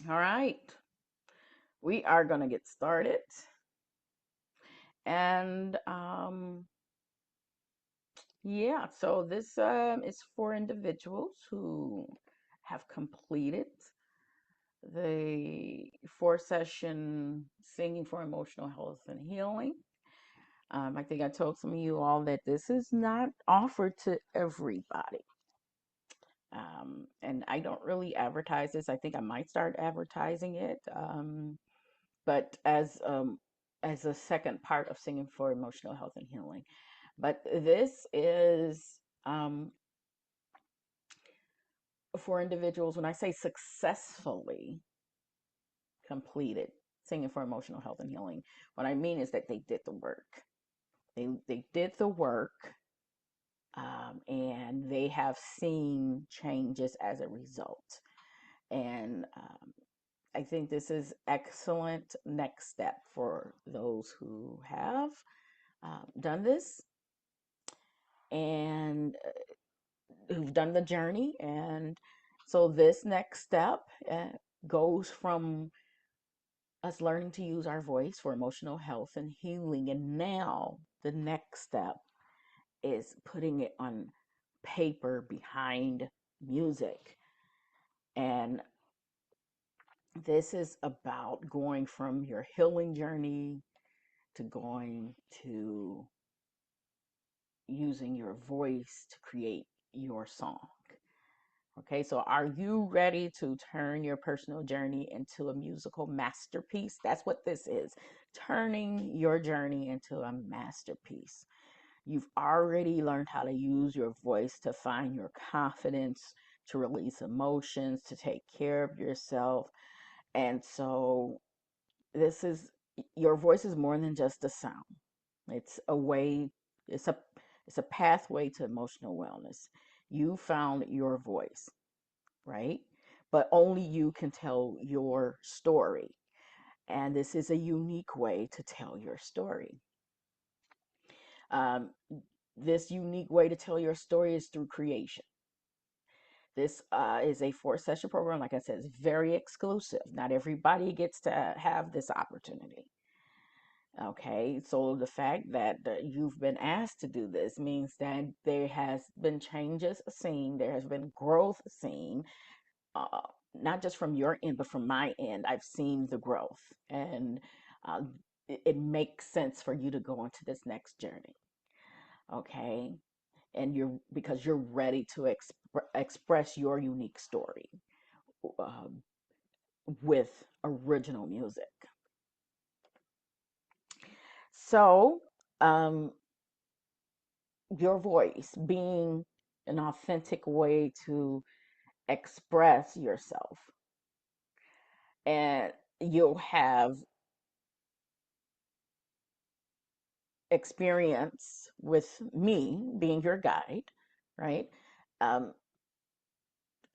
All right, we are going to get started. And yeah, so this is for individuals who have completed the 4 session Singing for Emotional Health and Healing. I think I told some of you all that this is not offered to everybody. And I don't really advertise this. I think I might start advertising it. But as a second part of Singing for Emotional Health and Healing. But this is for individuals, when I say successfully completed Singing for Emotional Health and Healing, what I mean is that they did the work. They did the work, and they have seen changes as a result. And I think this is excellent next step for those who have done this and who've done the journey. And so this next step goes from us learning to use our voice for emotional health and healing. And now the next step is putting it on paper behind music. And this is about going from your healing journey to going to using your voice to create your song. Okay, so are you ready to turn your personal journey into a musical masterpiece? That's what this is, turning your journey into a masterpiece. You've already learned how to use your voice to find your confidence, to release emotions, to take care of yourself. And so this is your voice is more than just a sound. It's a way, it's a it's a pathway to emotional wellness. You found your voice, right? But only you can tell your story. And this is a unique way to tell your story. Um, this unique way to tell your story is through creation. This is a 4 session program. Like I said, it's very exclusive. Not everybody gets to have this opportunity. Okay, so the fact that you've been asked to do this means that there has been changes seen, there has been growth seen, uh, not just from your end, but from my end. I've seen the growth, and uh, it makes sense for you to go into this next journey. Okay, and you're because you're ready to express your unique story uh, with original music. So, um, your voice being an authentic way to express yourself, and you'll have experience with me being your guide, right? Um,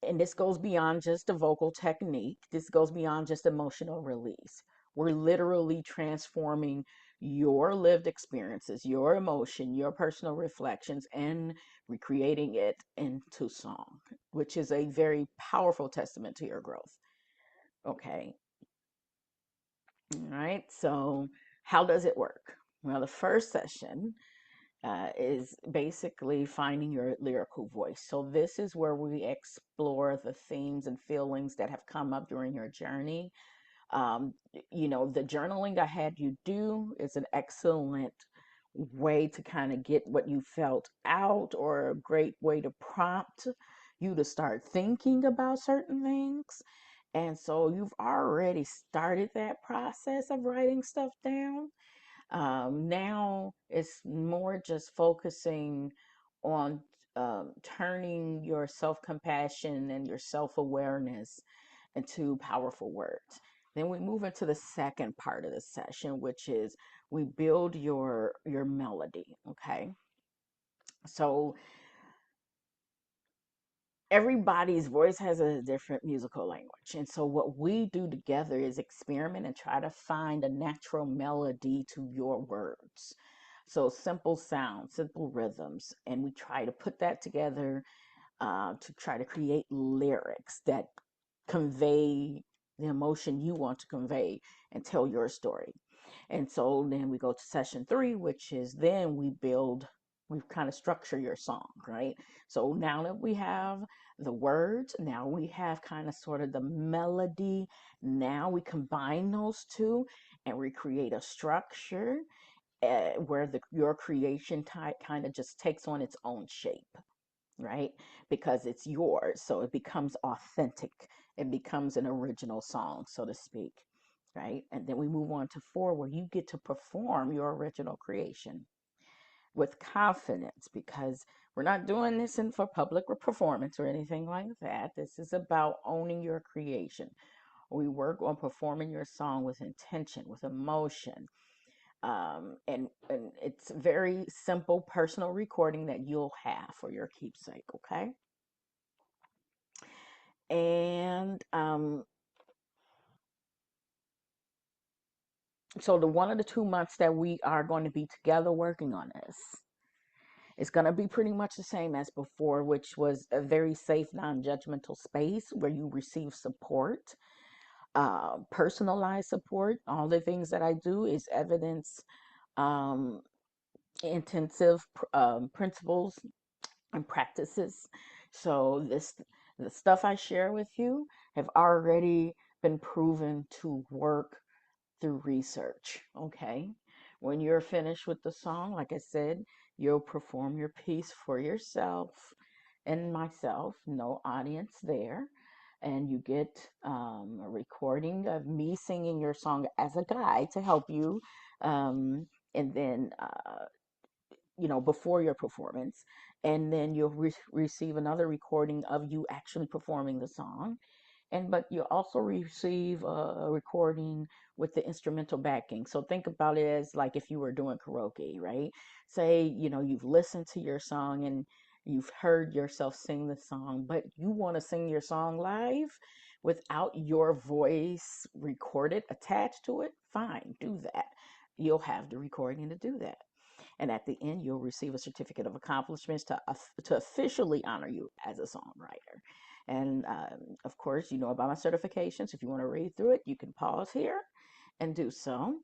and this goes beyond just a vocal technique. This goes beyond just emotional release. We're literally transforming your lived experiences, your emotion, your personal reflections, and recreating it into song, which is a very powerful testament to your growth. Okay. All right. So, how does it work? Well, the first session is basically finding your lyrical voice. So this is where we explore the themes and feelings that have come up during your journey. Um, the journaling I had you do is an excellent way to kind of get what you felt out, or a great way to prompt you to start thinking about certain things. And so you've already started that process of writing stuff down. Now it's more just focusing on turning your self compassion and your self awareness into powerful words. Then we move into the second part of the session, which is we build your melody. Okay, so everybody's voice has a different musical language. And so what we do together is experiment and try to find a natural melody to your words. So simple sounds, simple rhythms, and we try to put that together to try to create lyrics that convey the emotion you want to convey and tell your story. And so then we go to session three, which is then we kind of structure your song, right? So now that we have the words, now we have kind of sort of the melody. Now we combine those two and we create a structure where your creation type kind of just takes on its own shape, right? Because it's yours. So it becomes authentic. It becomes an original song, so to speak, right? And then we move on to four, where you get to perform your original creation with confidence, because we're not doing this in for public or performance or anything like that. This is about owning your creation. We work on performing your song with intention, with emotion, and it's very simple personal recording that you'll have for your keepsake. Okay. And so the 1 or 2 months that we are going to be together working on this, it's going to be pretty much the same as before, which was a very safe, non-judgmental space where you receive support, personalized support. All the things that I do is evidence um, intensive principles and practices. So the stuff I share with you have already been proven to work through research. Okay. When you're finished with the song, like I said, you'll perform your piece for yourself and myself, no audience there. And you get a recording of me singing your song as a guide to help you. And then before your performance, and then you'll receive another recording of you actually performing the song, but you also receive a recording with the instrumental backing. So think about it as like if you were doing karaoke, right? Say, you've listened to your song and you've heard yourself sing the song, but you want to sing your song live without your voice recorded attached to it. Fine, do that. You'll have the recording to do that. And at the end, you'll receive a certificate of accomplishments to officially honor you as a songwriter. And of course, you know about my certifications. If you want to read through it, you can pause here and do so.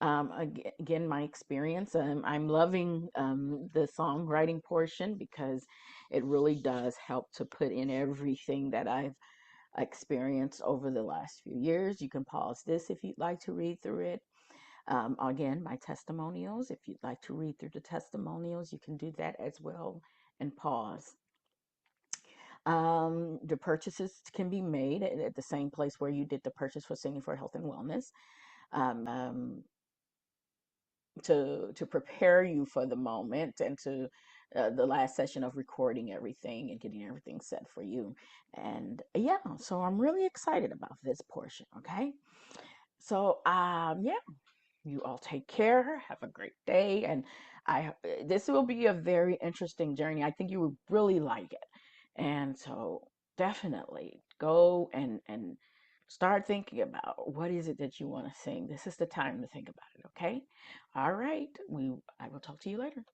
Again, my experience, I'm loving the songwriting portion because it really does help to put in everything that I've experienced over the last few years. You can pause this if you'd like to read through it. Again, my testimonials, if you'd like to read through the testimonials, you can do that as well and pause. The purchases can be made at the same place where you did the purchase for Singing for Health and Wellness, to prepare you for the moment and to the last session of recording everything and getting everything set for you. And yeah, so I'm really excited about this portion. Okay. So yeah, you all take care. Have a great day. And this will be a very interesting journey. I think you would really like it. And so definitely go and start thinking about what is it that you want to sing. This is the time to think about it, okay? All right. I will talk to you later.